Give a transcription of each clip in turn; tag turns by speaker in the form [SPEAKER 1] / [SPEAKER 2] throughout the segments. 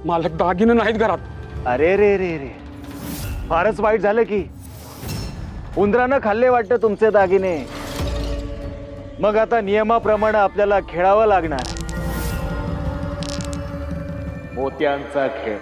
[SPEAKER 1] मालक दागिने नाहीत घरात.
[SPEAKER 2] अरे रे रे रे, फारच वाईट झालं की. उंदरानं खाल्ले वाटतं तुमचे दागिने. मग आता नियमाप्रमाणे आपल्याला खेळावं लागणार. मोत्यांचा खेळ.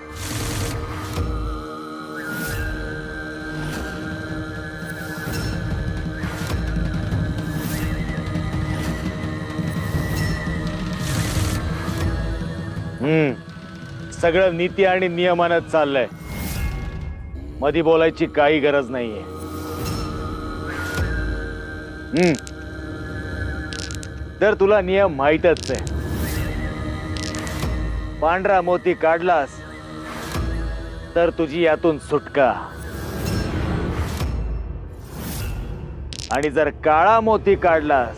[SPEAKER 2] सगळं नीती आणि नियमानच चाललंय. मधी बोलायची काही गरज नाहीये. तर तुला नियम माहीतच आहे. पांढरा मोती काढलास तर तुझी यातून सुटका, आणि जर काळा मोती काढलास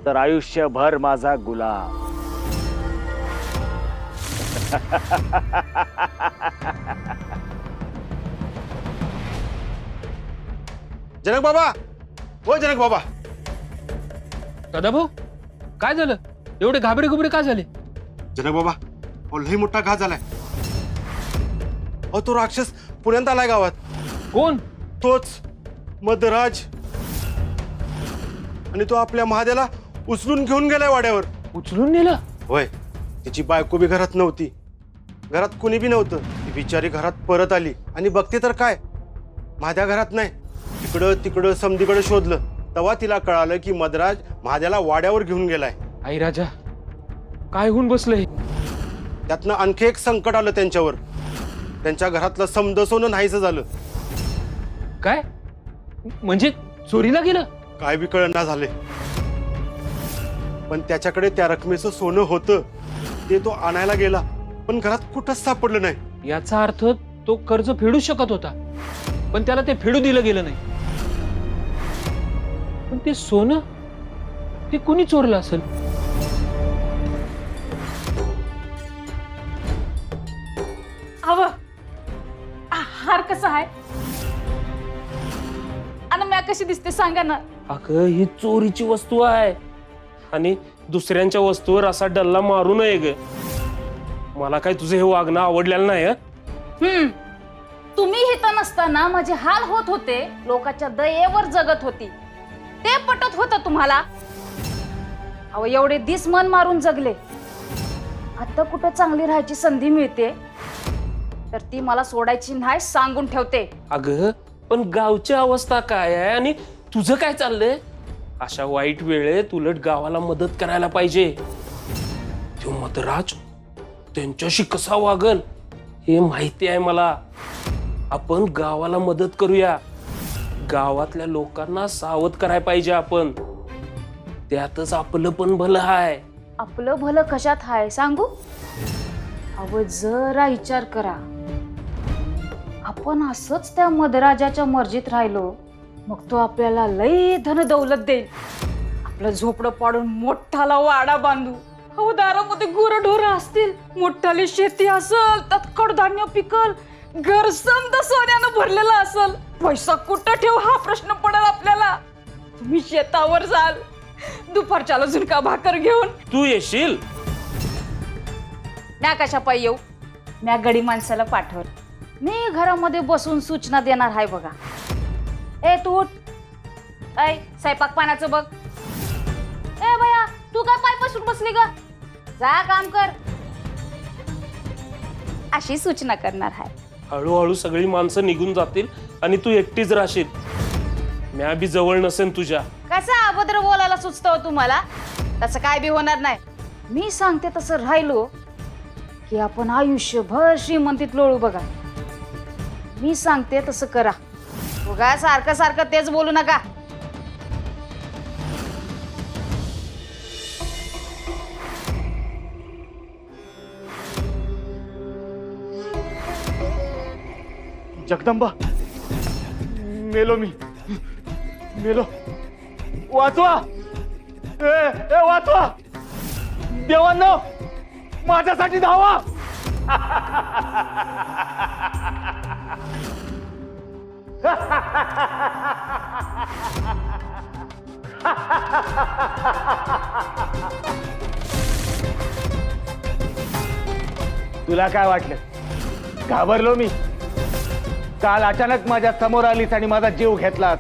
[SPEAKER 2] तर आयुष्यभर माझा गुलाम.
[SPEAKER 3] जनक बाबा, हो जनक बाबा.
[SPEAKER 1] दादा भाऊ, काय झालं? एवढे घाबरे घुबरे का झाले?
[SPEAKER 3] जनक बाबा, अहो लई मोठा घात झालाय. अहो तो राक्षस पुण्यात आलाय गावात.
[SPEAKER 1] कोण?
[SPEAKER 3] तोच मदराज. आणि तो आपल्या महादेला उचलून घेऊन गेलाय वाड्यावर.
[SPEAKER 1] उचलून नेलं?
[SPEAKER 3] होय, तिची बायको बी घरात नव्हती. घरात कोणी बी नव्हतं. ती बिचारी घरात परत आली आणि बघते तर काय, महाद्या घरात नाही. तिकडं तिकडं समधीकडे शोधलं. तेव्हा तिला कळालं की मदराज महाद्याला वाड्यावर घेऊन गेलाय.
[SPEAKER 1] आई राजा, काय होऊन बसलंय?
[SPEAKER 3] त्यातनं आणखी एक संकट आलं त्यांच्यावर. त्यांच्या घरातलं समद सोनं नाहीसं झालं.
[SPEAKER 1] काय म्हणजे चोरीला गेलं?
[SPEAKER 3] काय बी कळना झाले. पण त्याच्याकडे त्या रकमेचं सोनं होतं. ते तो आणायला गेला, पण घरात कुठंच सापडलं नाही.
[SPEAKER 1] याचा अर्थ तो कर्ज फेडू शकत होता, पण त्याला ते फेडू दिलं गेलं नाही. पण ते सोनं ते कुणी चोरलं असेल?
[SPEAKER 4] हवं हार कसा आहे आणि म्या कशी दिसते सांगा ना.
[SPEAKER 5] अगं ही चोरीची वस्तू आहे आणि दुसऱ्यांच्या वस्तूवर असा डल्ला मारू नये ग. मला काय तुझं हे वागणं आवडलेलं नाही.
[SPEAKER 4] तुम्ही इथं नसताना माझे हाल होत होते. लोकांच्या दयेवर जगत होती. ते पटत होतं तुम्हाला? अहो एवढे दिस मन मारून जगले. आता कुठं चांगली राहायची संधी मिळते तर ती मला सोडायची नाही सांगून ठेवते.
[SPEAKER 5] अगं पण गावची अवस्था काय आहे आणि तुझं काय चाललंय? अशा वाईट वेळेत उलट गावाला मदत करायला पाहिजे. तो मदराज त्यांच्याशी कसा वागल हे माहिती आहे मला. आपण गावाला मदत करूया. गावातल्या लोकांना सावध करायला पाहिजे आपण. त्यातच आपलं पण भलं आहे.
[SPEAKER 4] आपलं भलं कशात हाय सांगू? अहो जरा विचार करा. आपण असंच त्या मदराजाच्या मर्जीत राहिलो मग तो आपल्याला लई धन दौलत देईल. आपलं झोपडं पाडून मोठाला वाडा बांधू. अहो दारामध्ये गुरढोरं असतील. मोठाली शेती असल, त्यात कडधान्य पिकल. घर समद सोन्यानं भरलेलं असल. पैसा कुठं ठेव हा प्रश्न पडेल आपल्याला. तुम्ही शेतावर जाल दुपारच्याला झुणका भाकर घेऊन.
[SPEAKER 5] तू येशील?
[SPEAKER 4] म्या कशा पायी येऊ? म्या गडी माणसाला पाठवल. मी घरामध्ये बसून सूचना देणार आहे बघा. ए तू उठ. ऐ स्वयंपाक पाण्याचं बघ. ए बया तू काय पाय बसून बसली ग? जा काम कर. अशी सूचना करणार आहे.
[SPEAKER 5] हळूहळू सगळी माणसं निघून जातील आणि तू एकटीच राहशील. म्या बी जवळ नसेन तुझ्या.
[SPEAKER 4] कसं अभद्र बोलायला सुचतं तुम्हाला? तसं काय बी होणार नाही. मी सांगते तसं राहिलो की आपण आयुष्यभर श्रीमंतीत लोळू बघा. मी सांगते तसं करा. उगा सारखं सारखं तेच बोलू नका.
[SPEAKER 2] जगदंबा, मेलो मी. मेलो. वाचवा. ए वाचवा. देवांनो माझ्यासाठी धावा. तुला काय वाटलं घाबरलो मी? काल अचानक माझ्या समोर आलीस आणि माझा जीव घेतलास,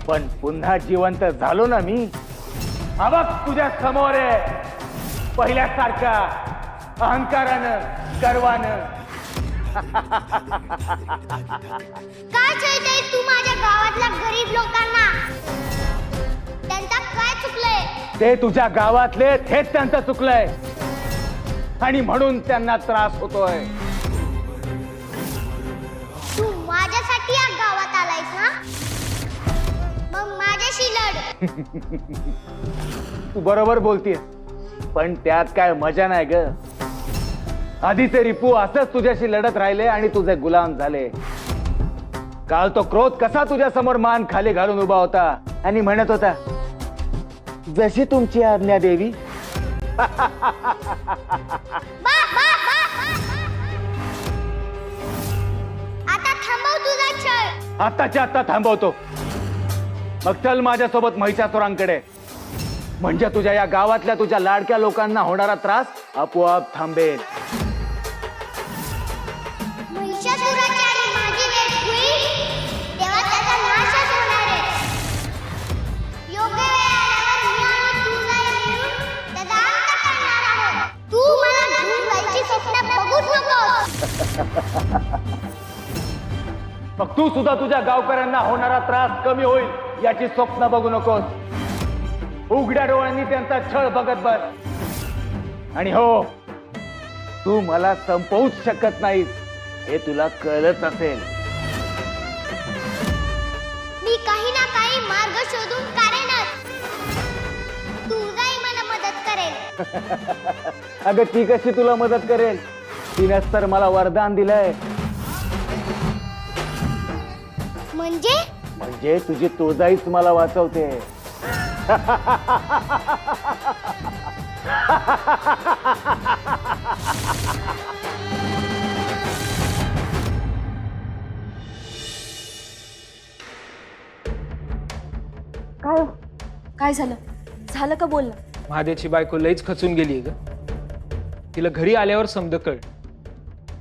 [SPEAKER 2] पण पुन्हा जिवंत झालो ना मी. हा बघ तुझ्या समोर आहे, पहिल्यासारखा अहंकारानं गर्वानं.
[SPEAKER 6] काय छळताय तू माझ्या गावातल्या गरीब लोकांना? त्यांचा काय चुकलंय?
[SPEAKER 2] ते तुझ्या गावातले हेच त्यांचं चुकलंय आणि म्हणून त्यांना त्रास होतोय.
[SPEAKER 6] तू माझ्यासाठी या गावात आलायस ना? मग माझ्याशी लढ.
[SPEAKER 2] तू बरोबर बोलतीय, पण त्यात काय मजा नाही ग. आधीचे रिपू असंच तुझ्याशी लढत राहिले आणि तुझे गुलाम झाले. काल तो क्रोध कसा तुझ्या समोर मान खाली घालून उभा होता आणि म्हणत होता, जशी तुमची आज्ञा देवी.
[SPEAKER 6] बा, बा, बा, बा, बा. आता थांबव तुझा छळ.
[SPEAKER 2] आत्ताच्या आत्ता थांबवतो. मग चल माझ्यासोबत महिषासुरांकडे, म्हणजे तुझ्या या गावातल्या तुझ्या लाडक्या लोकांना होणारा त्रास आपोआप थांबेल.
[SPEAKER 6] महिषासुराची आणि माझी वेळ होईल तेव्हा त्याचा नाशच होणार आहे. योग्य वेळ आल्यावर मी आणि तू मिळून त्याचा अंत करणार आहोत. तू मला घेऊन जायची स्वप्न बघूच नकोस.
[SPEAKER 2] मग तू सुद्धा तुझ्या गावकऱ्यांना होणारा त्रास कमी होईल याची स्वप्न बघू नकोस. उघड्या डोळ्यांनी त्यांचा छळ बघत बस. आणि हो, तू मला संपवूच शकत नाहीस हे तुला कळलंच असेल.
[SPEAKER 6] मी काही ना काही मार्ग शोधून काढेनच. तुझाही मला मदत करेल.
[SPEAKER 2] अगं ती कशी तुला मदत करेल? तिनंच तर मला वरदान दिलंय. म्हणजे तुझी तुळजाईच मला वाचवते.
[SPEAKER 4] काय झालं? झालं का बोलणं?
[SPEAKER 1] महादेवची बायको लईच खचून गेली ग. तिला घरी आल्यावर समज कळ.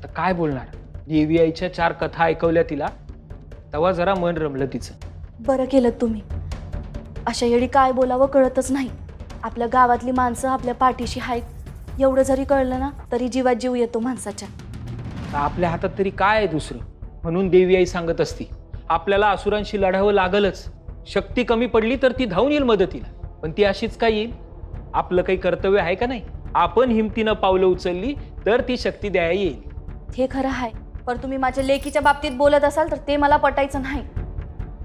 [SPEAKER 1] तर काय बोलणार? देवी आईच्या 4 कथा ऐकवल्या तिला, तेव्हा जरा मन रमलं तिचं.
[SPEAKER 7] बरं केलं तुम्ही. अशा येळी काय बोलावं कळतच नाही. आपल्या गावातली माणसं आपल्या पाठीशी आहेत एवढं जरी कळलं ना तरी जीवात जीव येतो माणसाच्या.
[SPEAKER 1] आपल्या हातात तरी काय आहे दुसरं? म्हणून देवी आई सांगत असती, आपल्याला असुरांशी लढावं लागलच. शक्ती कमी पडली तर ती धावून येईल मदतीला, पण ती अशीच काय येईल? आपलं काही कर्तव्य आहे का नाही? आपण हिमतीनं पावलं उचलली तर ती शक्ती द्यायला येईल.
[SPEAKER 7] हे खरं आहे, पण तुम्ही माझ्या लेकीच्या बाबतीत बोलत असाल तर ते मला पटायचं नाही.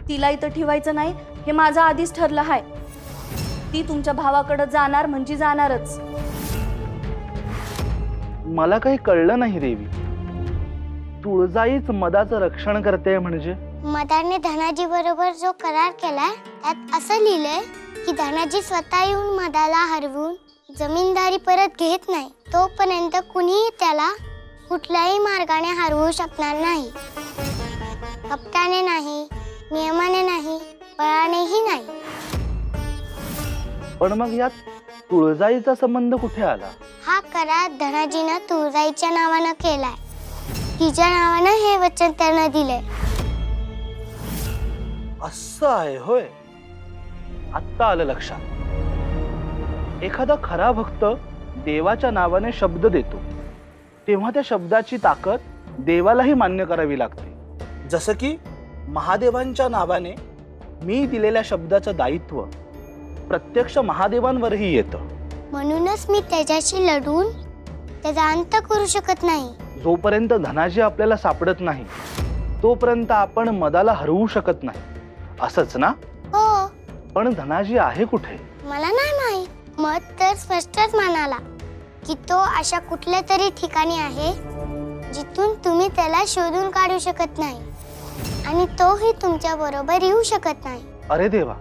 [SPEAKER 7] तिला इथं ठेवायचं नाही हे माझं आधीच ठरलं आहे. ती तुमच्या भावाकडे जाणार म्हणजे जाणारच.
[SPEAKER 2] मला काही कळलं नाही देवी. तुळजाईच मदाचं रक्षण करते म्हणजे?
[SPEAKER 6] मदारने धनाजी बरोबर जो करार केलाय त्यात असं लिहिलंय की धनाजी स्वतः येऊन मदाला हरवून जमीनदारी परत घेत नाही तोपर्यंत कुणीही त्याला कुठल्याही मार्गाने हरवू शकणार नाही. कपटाने नाही, नियमाने नाही, बळानेही नाही.
[SPEAKER 2] पण मग यात तुळजाईचा संबंध कुठे आला?
[SPEAKER 6] हा करार धनाजीनं तुळजाईच्या नावानं केलाय. तिच्या नावानं हे वचन त्यानं दिलंय.
[SPEAKER 2] असं आहे होय. आत्ता आलं लक्षात. एखादा खरा भक्त देवाच्या नावाने शब्द देतो तेव्हा त्या शब्दाची ताकद देवालाही मान्य करावी लागते. जसं की महादेवांच्या नावाने मी दिलेल्या शब्दाचं दायित्व प्रत्यक्ष महादेवांवरही येतं.
[SPEAKER 6] म्हणूनच मी त्याच्याशी लढून त्याचा अंत करू शकत नाही.
[SPEAKER 2] जोपर्यंत धनाजी आपल्याला सापडत नाही तोपर्यंत आपण मदाला हरवू शकत नाही, असंच ना?
[SPEAKER 6] हो.
[SPEAKER 2] पण धनाजी आहे कुठे?
[SPEAKER 6] मला नाही माहित. मत तर स्पष्टच म्हणाला की तो अशा कुठल्या तरी ठिकाणी आहे जिथून तुम्ही त्याला शोधून काढू शकत नाही आणि तोही तुमच्या बरोबर येऊ शकत नाही.
[SPEAKER 2] अरे देवा,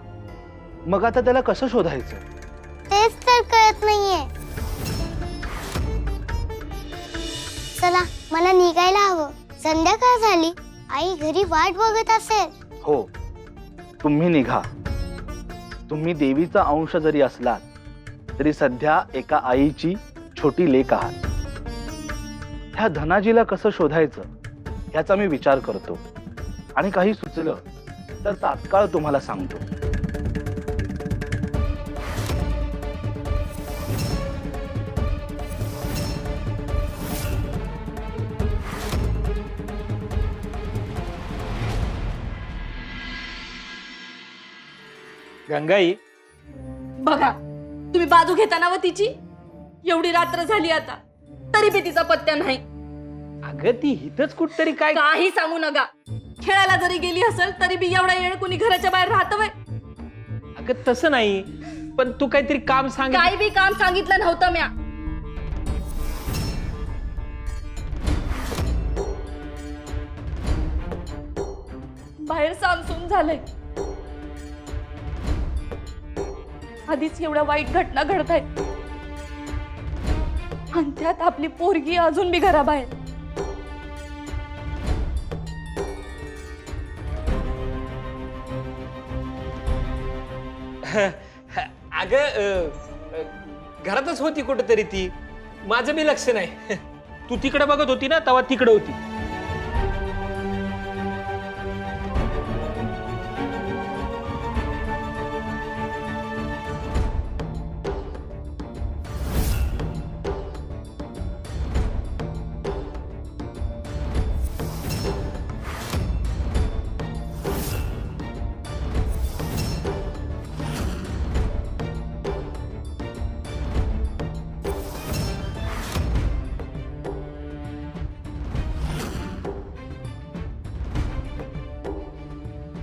[SPEAKER 2] मग आता त्याला कसं शोधायचं?
[SPEAKER 6] तेच तर कळत नाहीये. चला, मला निघायला हवं. संध्याकाळ झाली. आई घरी वाट बघत असेल.
[SPEAKER 2] हो, तुम्ही निघा. तुम्ही देवीचा अंश जरी असलात तरी सध्या एका आईची छोटी लेक आहात. ह्या धनाजीला कसं शोधायचं याचा मी विचार करतो आणि काही सुचलं तर तात्काळ तुम्हाला सांगतो.
[SPEAKER 1] गंगाई,
[SPEAKER 7] बघा तुम्ही बाजू घेताना व तिची एवढी रात्र झाली आता तरी बी तिचा पत्त्या नाही.
[SPEAKER 1] अगं ती हिथच कुठतरी काय.
[SPEAKER 7] काही सांगू नका. खेळायला जरी गेली असेल तरी बी एवढा येळ कुणी घराच्या बाहेर राहतं वय.
[SPEAKER 1] अगं तसं नाही, पण तू काहीतरी काम सांग.
[SPEAKER 7] काय बी काम सांगितलं नव्हतं म्या. बाहेर सामसूम झालंय. आधीच एवढ्या वाईट घटना घडत आहेत आणि त्यात आपली पोरगी अजून बी घराबाहेर.
[SPEAKER 1] अगं घरातच होती कुठेतरी ती. माझं बी लक्ष नाही. तू तिकडे बघत होती ना, तेव्हा तिकडे होती.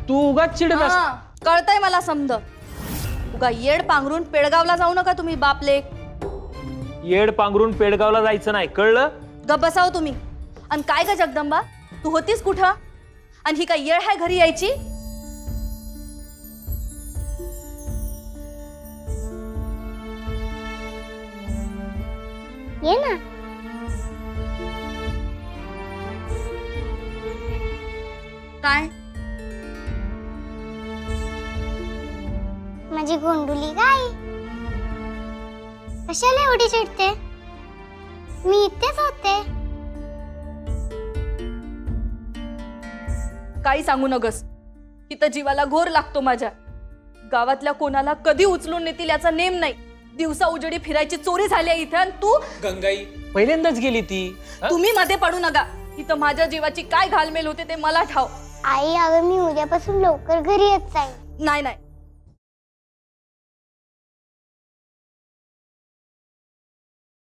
[SPEAKER 1] तू उगाच चिडत असत.
[SPEAKER 7] हा, कळतंय मला समज. उगा येड पांघरून पेडगावला जाऊ नका तुम्ही बापले.
[SPEAKER 1] येड पांघरून पेडगावला जायचं नाही, कळलं?
[SPEAKER 7] गप बसाव तुम्ही. आणि काय ग जगदंबा, तू होतीस कुठं? आणि ही काय येळ आहे घरी यायची?
[SPEAKER 6] ये ना.
[SPEAKER 7] काय
[SPEAKER 6] माझी गोंडुली गाई कशाला एवढी चिडते? मी इथेच होते.
[SPEAKER 7] काही सांगू नगस. इथं जीवाला घोर लागतो माझ्या. गावातल्या कोणाला कधी उचलून नेतील याचा नेम नाही. दिवसा उजेडी फिरायची चोरी झाली आहे इथे आणि तू
[SPEAKER 1] गंगाई पहिल्यांदाच गेली ती.
[SPEAKER 7] तुम्ही मध्ये पडू नका. इथं माझ्या जीवाची काय घालमेल होते ते मला ठाव.
[SPEAKER 6] आई, अगं मी उद्यापासून लवकर घरी येत जाईल.
[SPEAKER 7] नाही नाही,